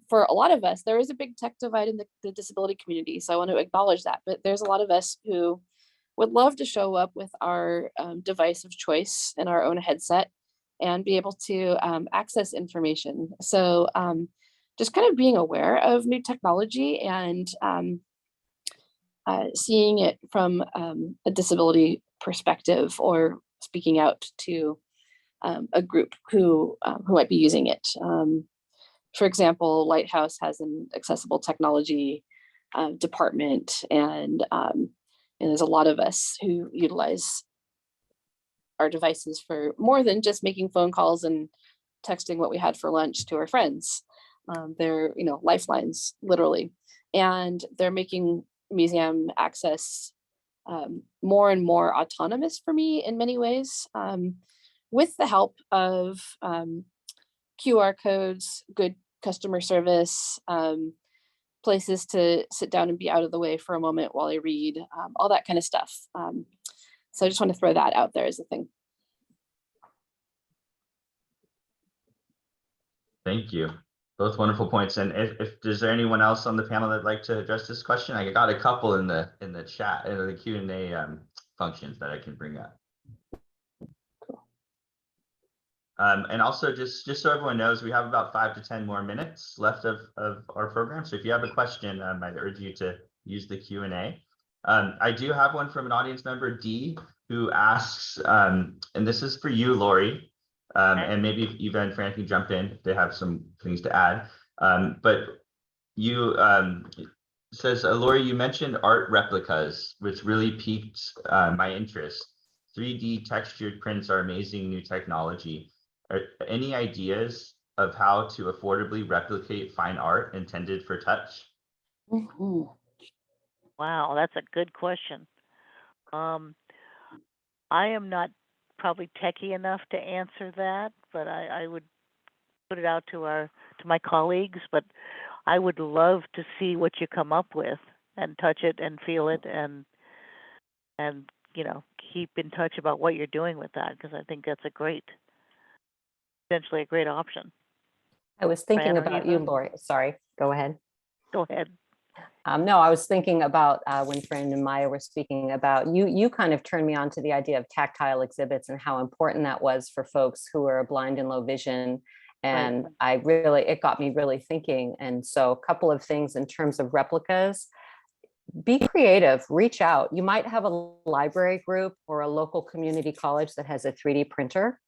for a lot of us, there is a big tech divide in the disability community. So I want to acknowledge that. But there's a lot of us who would love to show up with our device of choice and our own headset and be able to access information. So just kind of being aware of new technology and seeing it from a disability perspective, or speaking out to a group who might be using it. For example, Lighthouse has an accessible technology department, and And there's a lot of us who utilize our devices for more than just making phone calls and texting what we had for lunch to our friends. They're, lifelines, literally. And they're making museum access more and more autonomous for me in many ways, with the help of QR codes, good customer service, places to sit down and be out of the way for a moment while I read, all that kind of stuff. So I just want to throw that out there as a thing. Thank you. Both wonderful points. And if is there anyone else on the panel that'd like to address this question? I got a couple in the chat, in the Q&A functions that I can bring up. And also just so everyone knows, we have about 5 to 10 more minutes left of our program. So if you have a question, I'd urge you to use the Q&A. I do have one from an audience member, D, who asks, and this is for you, Lori, and maybe Eva and Fran can jump in. They have some things to add. But you says, Lori, you mentioned art replicas, which really piqued my interest. 3D textured prints are amazing new technology. Are any ideas of how to affordably replicate fine art intended for touch? Mm-hmm. Wow, that's a good question. I am not probably techie enough to answer that, but I would put it out to my colleagues. But I would love to see what you come up with and touch it and feel it and keep in touch about what you're doing with that, because I think that's potentially a great option. I was thinking Fran or about Eva? you, Lori. Sorry, go ahead. Go ahead. No, I was thinking about when Fran and Maia were speaking about, you kind of turned me on to the idea of tactile exhibits and how important that was for folks who are blind and low vision. And Right. it got me really thinking. And so a couple of things in terms of replicas: be creative, reach out. You might have a library group or a local community college that has a 3D printer,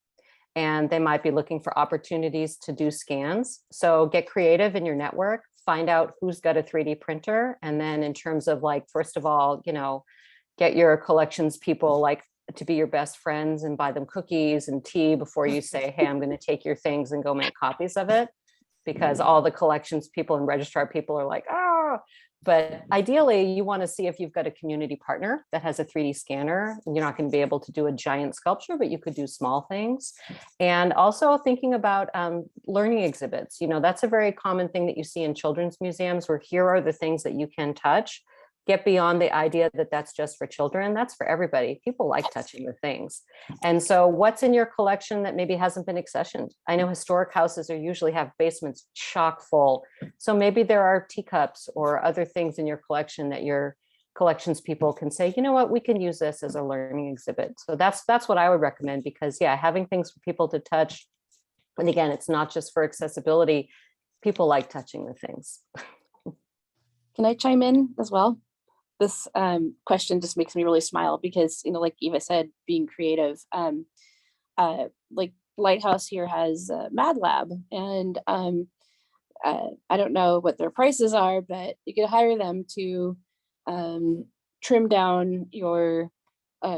and they might be looking for opportunities to do scans. So get creative in your network, find out who's got a 3D printer. And then in terms of, like, first of all, get your collections people to be your best friends and buy them cookies and tea before you say, hey, I'm going to take your things and go make copies of it. Because all the collections people and registrar people are like, oh. But ideally, you want to see if you've got a community partner that has a 3D scanner. You're not going to be able to do a giant sculpture, but you could do small things. And also thinking about learning exhibits. That's a very common thing that you see in children's museums, where here are the things that you can touch. Get beyond the idea that that's just for children. That's for everybody. People like touching the things. And so what's in your collection that maybe hasn't been accessioned? I know historic houses usually have basements chock full. So maybe there are teacups or other things in your collection that your collections people can say, you know what, we can use this as a learning exhibit. So that's what I would recommend, because having things for people to touch. And again, it's not just for accessibility. People like touching the things. Can I chime in as well? This question just makes me really smile because, like Eva said, being creative. Like Lighthouse here has Mad Lab, and I don't know what their prices are, but you could hire them to trim down your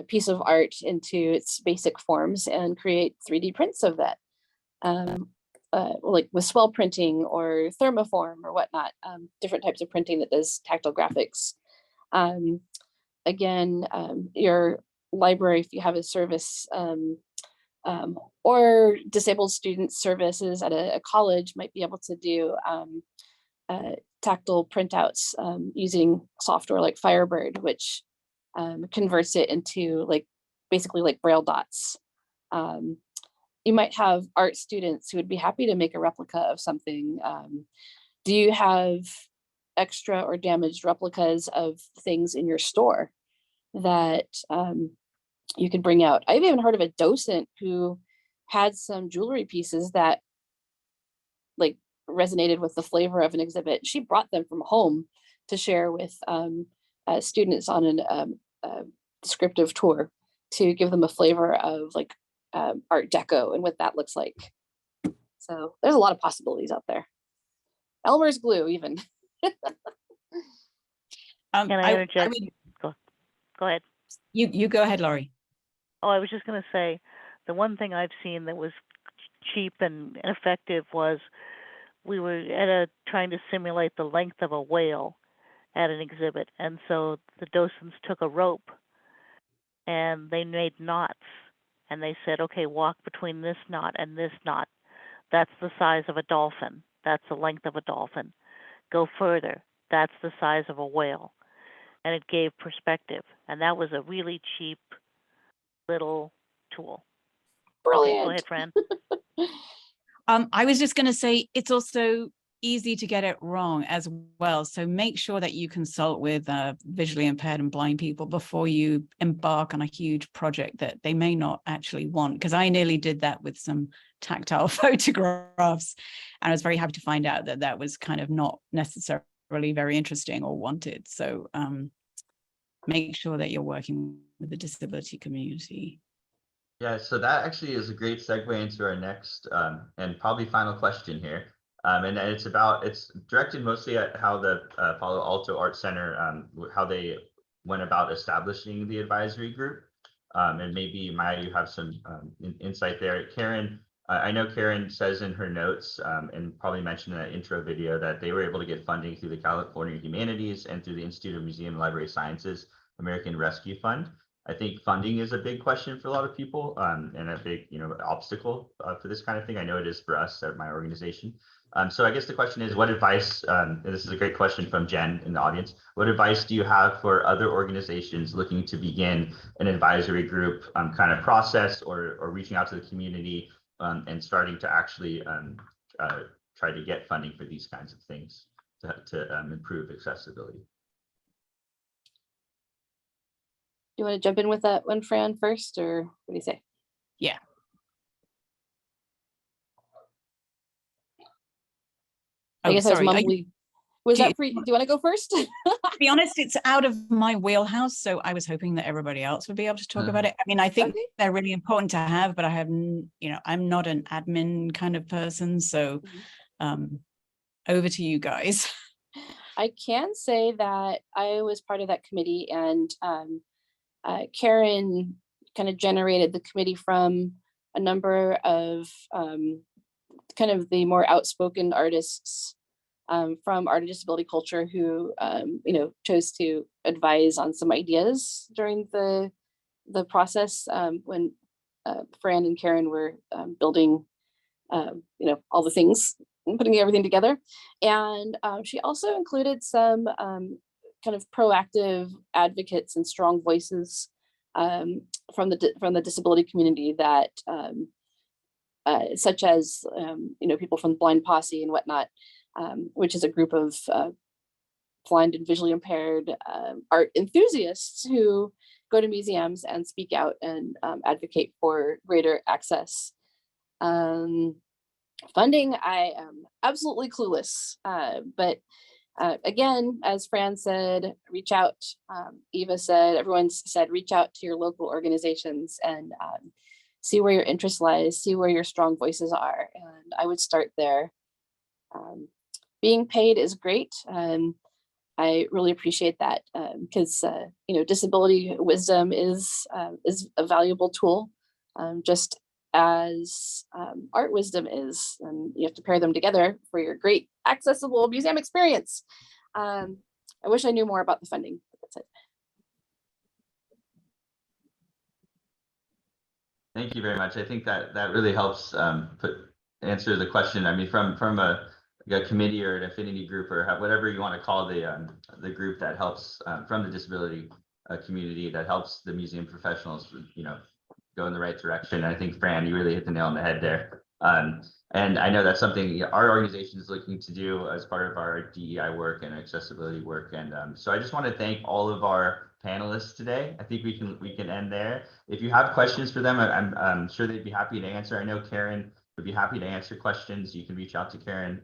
piece of art into its basic forms and create 3D prints of that. Like with swell printing or thermoform or whatnot, different types of printing that does tactile graphics. Again, your library, if you have a service or disabled student services at a college, might be able to do tactile printouts using software like Firebird, which converts it into basically like Braille dots. You might have art students who would be happy to make a replica of something. Do you have extra or damaged replicas of things in your store that you could bring out? I've even heard of a docent who had some jewelry pieces that resonated with the flavor of an exhibit. She brought them from home to share with students on a descriptive tour to give them a flavor of Art Deco and what that looks like. So there's a lot of possibilities out there. Elmer's glue even. Can I interject? Go ahead. You go ahead, Laurie. Oh, I was just going to say, the one thing I've seen that was cheap and effective was we were trying to simulate the length of a whale at an exhibit. And so the docents took a rope and they made knots. And they said, okay, walk between this knot and this knot. That's the size of a dolphin. That's the length of a dolphin. Go further. That's the size of a whale. And it gave perspective. And that was a really cheap little tool. Brilliant. Okay, go ahead, Fran. I was just going to say it's also easy to get it wrong as well. So make sure that you consult with visually impaired and blind people before you embark on a huge project that they may not actually want. Because I nearly did that with some tactile photographs. And I was very happy to find out that that was kind of not necessarily very interesting or wanted. So make sure that you're working with the disability community. Yeah, so that actually is a great segue into our next and probably final question here. And it's directed mostly at how the Palo Alto Art Center, how they went about establishing the advisory group. And maybe Maya, you have some insight there. Karen, I know Karen says in her notes and probably mentioned in that intro video that they were able to get funding through the California Humanities and through the Institute of Museum and Library Sciences American Rescue Fund. I think funding is a big question for a lot of people and a big, obstacle for this kind of thing. I know it is for us at my organization. So I guess the question is, what advice, and this is a great question from Jen in the audience, what advice do you have for other organizations looking to begin an advisory group kind of process or reaching out to the community and starting to actually try to get funding for these kinds of things to improve accessibility? You want to jump in with that one, Fran, first, or what do you say? Yeah. I guess sorry. I was mumbly. Was that free? Do you want to go first? To be honest, it's out of my wheelhouse, so I was hoping that everybody else would be able to talk about it. I mean, I think they're really important to have, but I have, I'm not an admin kind of person, so over to you guys. I can say that I was part of that committee, and Karen kind of generated the committee from a number of kind of the more outspoken artists from art and disability culture who chose to advise on some ideas during the process when Fran and Karen were building all the things and putting everything together. And she also included some kind of proactive advocates and strong voices from the disability community that such as people from the Blind Posse and whatnot, which is a group of blind and visually impaired art enthusiasts who go to museums and speak out and advocate for greater access. Funding, I am absolutely clueless, but again, as Fran said, reach out. Eva said, everyone's said, reach out to your local organizations and see where your interest lies, see where your strong voices are. And I would start there. Being paid is great. I really appreciate that because disability wisdom is a valuable tool, just as art wisdom is, and you have to pair them together for your great accessible museum experience. I wish I knew more about the funding. That's it. Thank you very much. I think that really helps answer the question. I mean, from a committee or an affinity group or whatever you want to call the group that helps from the disability community that helps the museum professionals, go in the right direction. I think, Fran, you really hit the nail on the head there. And I know that's something our organization is looking to do as part of our DEI work and accessibility work. And so I just want to thank all of our panelists today. I think we can end there. If you have questions for them, I'm sure they'd be happy to answer. I know Karen would be happy to answer questions. You can reach out to Karen.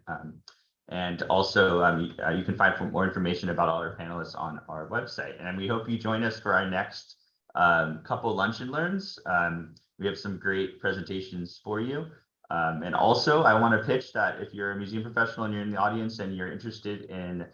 And also you can find more information about all our panelists on our website. And we hope you join us for our next couple lunch and learns. We have some great presentations for you. And also I want to pitch that if you're a museum professional and you're in the audience and you're interested in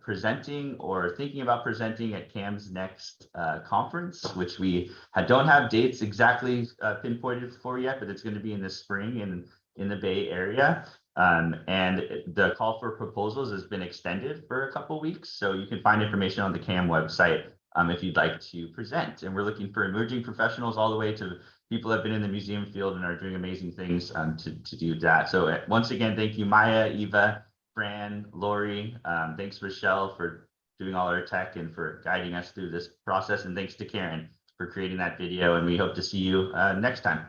presenting or thinking about presenting at CAM's next conference, which we don't have dates exactly pinpointed for yet, but it's going to be in the spring in the Bay Area. And the call for proposals has been extended for a couple weeks, so you can find information on the CAM website if you'd like to present. And we're looking for emerging professionals all the way to people who have been in the museum field and are doing amazing things to do that. So once again, thank you, Maia, Eva, Fran, Lori. Thanks, Rochelle, for doing all our tech and for guiding us through this process. And thanks to Karen for creating that video. And we hope to see you next time.